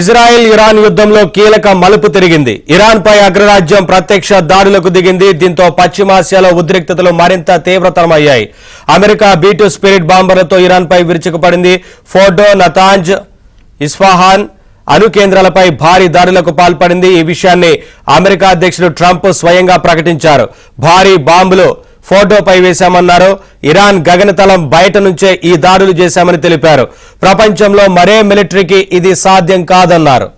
Israel Iran యుద్ధంలో కీలక మలుపు తిరిగింది. ఇరాన్ పై అగ్రరాజ్యం ప్రత్యక్ష దాడులకు దిగింది. దీంతో పశ్చిమాసియాలో ఉద్రిక్తతలు మరింత తీవ్రతరమయ్యాయి. అమెరికా B-2 స్పిరిట్ బాంబర్లతో ఇరాన్ పై విరుచుకుపడింది. ఫోర్డో, నతాంజ్, ఇస్ఫహాన్ అణు కేంద్రాలపై భారీ దాడులకు పాల్పడింది. ఈ విషయాన్ని అమెరికా అధ్యక్షుడు ట్రంప్ స్వయంగా ప్రకటించారు. భారీ బాంబులు ఫోర్డోపై వేశామన్నారు. ఇరాన్ గగనతలం బయట నుంచే ఈ దాడులు చేశామని తెలిపారు. ప్రపంచంలో మరే మిలిటరీకి ఇది సాధ్యం కాదన్నారు.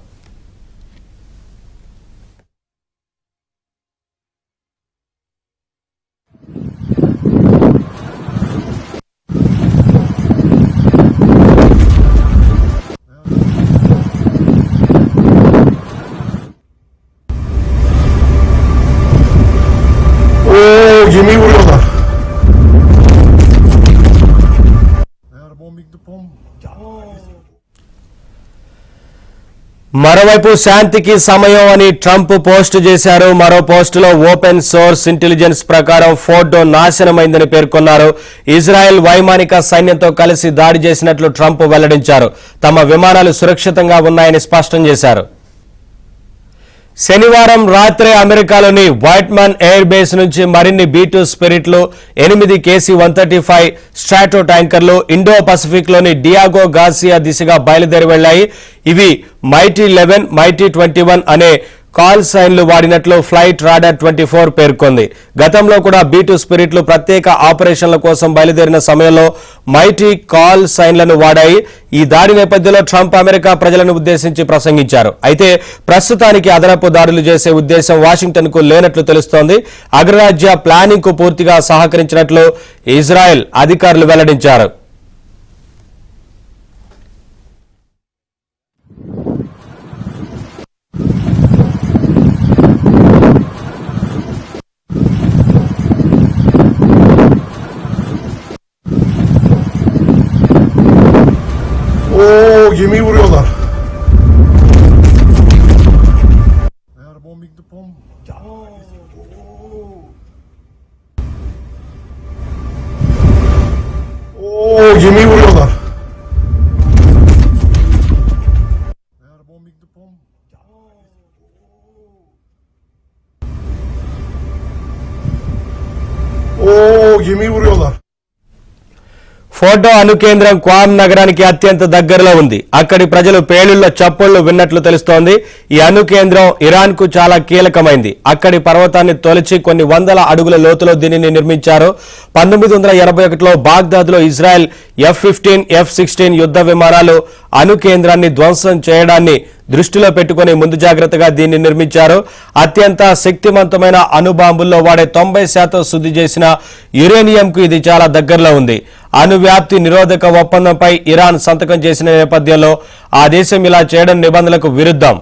Yemeği vuruyorlar. మరోవైపు శాంతికి సమయం అని ట్రంప్ పోస్టు చేశారు. మరో పోస్టులో ఓపెన్ సోర్స్ ఇంటెలిజెన్స్ ప్రకారం ఫోర్డో నాశనమైందని పేర్కొన్నారు. ఇజ్రాయెల్ వైమానిక సైన్యంతో కలిసి దాడి చేసినట్లు ట్రంప్ వెల్లడించారు. తమ విమానాలు సురక్షితంగా ఉన్నాయని స్పష్టం చేశారు. శనివారం రాత్రే అమెరికాలోని వైట్మన్ ఎయిర్ బేస్ నుంచి మరిన్ని B-2 స్పిరిట్లు, 8 KC-135 స్ట్రాటో ట్యాంకర్లు ఇండో పసిఫిక్ లోని డియాగో గార్సియా దిశగా బయలుదేరి వెళ్లాయి. ఇవి మైటీ 11, మైటీ 21 అనే కాల్ సైన్లు వాడినట్లు ఫ్లైట్ రాడార్ 24 పేర్కొంది. గతంలో కూడా B-2 స్పిరిట్లు ప్రత్యేక ఆపరేషన్ల కోసం బయలుదేరిన సమయంలో మైటీ కాల్ సైన్లను వాడాయి. ఈ దాడి నేపథ్యంలో ట్రంప్ అమెరికా ప్రజలను ఉద్దేశించి ప్రసంగించారు. అయితే ప్రస్తుతానికి అదనపు దాడులు చేసే ఉద్దేశం వాషింగ్టన్ కు లేనట్లు తెలుస్తోంది. అగ్రరాజ్య ప్లానింగ్ కు పూర్తిగా సహకరించినట్లు ఇజ్రాయెల్ అధికారులు వెల్లడించారు. Yemeği vuruyorlar. Yemeği vuruyorlar. Yemeği vuruyorlar. Fordow అణు కేంద్రం క్వామ్ నగరానికి అత్యంత దగ్గరలో ఉంది. అక్కడి ప్రజలు పేలుళ్ల చప్పుళ్లు విన్నట్లు తెలుస్తోంది. ఈ అణు కేంద్రం ఇరాన్ కు చాలా కీలకమైంది. అక్కడి పర్వతాన్ని తొలిచి కొన్ని వందల అడుగుల లోతులో దీనిని నిర్మించారు. 1981లో బాగ్దాద్లో ఇజ్రాయెల్ F-15, F-16 యుద్ధ విమానాలు అణు కేంద్రాన్ని ధ్వంసం చేయడాన్ని దృష్టిలో పెట్టుకుని ముందు జాగ్రత్తగా దీన్ని నిర్మించారు. అత్యంత శక్తివంతమైన అణుబాంబుల్లో వాడే 90% శుద్ధి చేసిన యురేనియంకు ఇది చాలా దగ్గరలో ఉంది. అణువ్యాప్తి నిరోధక ఒప్పందంపై ఇరాన్ సంతకం చేసిన నేపథ్యంలో ఆ దేశం ఇలా చేయడం నిబంధనలకు విరుద్ధం.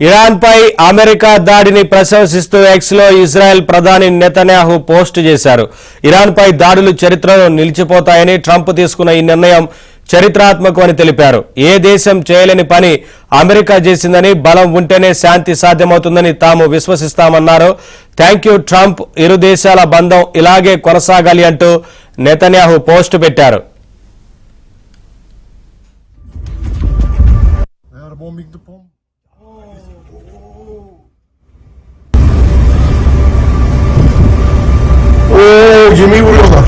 ఇరాన్ పై అమెరికా దాడిని ప్రశంసిస్తూ ఎక్స్ లో ఇజ్రాయెల్ ప్రధాని నెతన్యాహు పోస్టు చేశారు. ఇరాన్ పై దాడులు చరిత్రలో నిలిచిపోతాయని, ట్రంప్ తీసుకున్న ఈ నిర్ణయం చరిత్రాత్మకం అని తెలిపారు. ఏ దేశం చేయలేని పని అమెరికా చేసిందని, బలం ఉంటేనే శాంతి సాధ్యమవుతుందని తాము విశ్వసిస్తామన్నారు. థ్యాంక్ యూ ట్రంప్, ఇరు దేశాల బంధం ఇలాగే కొనసాగాలి అంటూ నెతన్యాహు పోస్టు పెట్టారు. Yemeği vuruyorlar.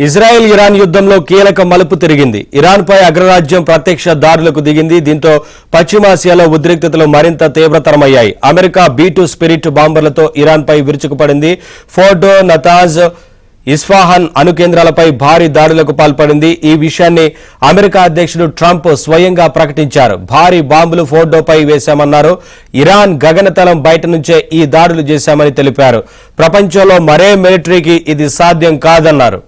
ఇజ్రాయెల్ ఇరాన్ యుద్ధంలో కీలక మలుపు తిరిగింది. ఇరాన్ పై అగ్రరాజ్యం ప్రత్యక్ష దాడులకు దిగింది. దీంతో పశ్చిమాసియాలో ఉద్రిక్తతలు మరింత తీవ్రతరమయ్యాయి. అమెరికా B-2 స్పిరిట్ బాంబర్లతో ఇరాన్ పై విరుచుకుపడింది. ఫోర్డో, నతాంజ్, ఇస్ఫహాన్ అణు కేంద్రాలపై భారీ దాడులకు పాల్పడింది. ఈ విషయాన్ని అమెరికా అధ్యక్షుడు ట్రంప్ స్వయంగా ప్రకటించారు. భారీ బాంబులు ఫోర్డోపై వేశామన్నారు. ఇరాన్ గగనతలం బయట నుంచే ఈ దాడులు చేశామని తెలిపారు. ప్రపంచంలో మరే మిలిటరీకి ఇది సాధ్యం కాదన్నారు.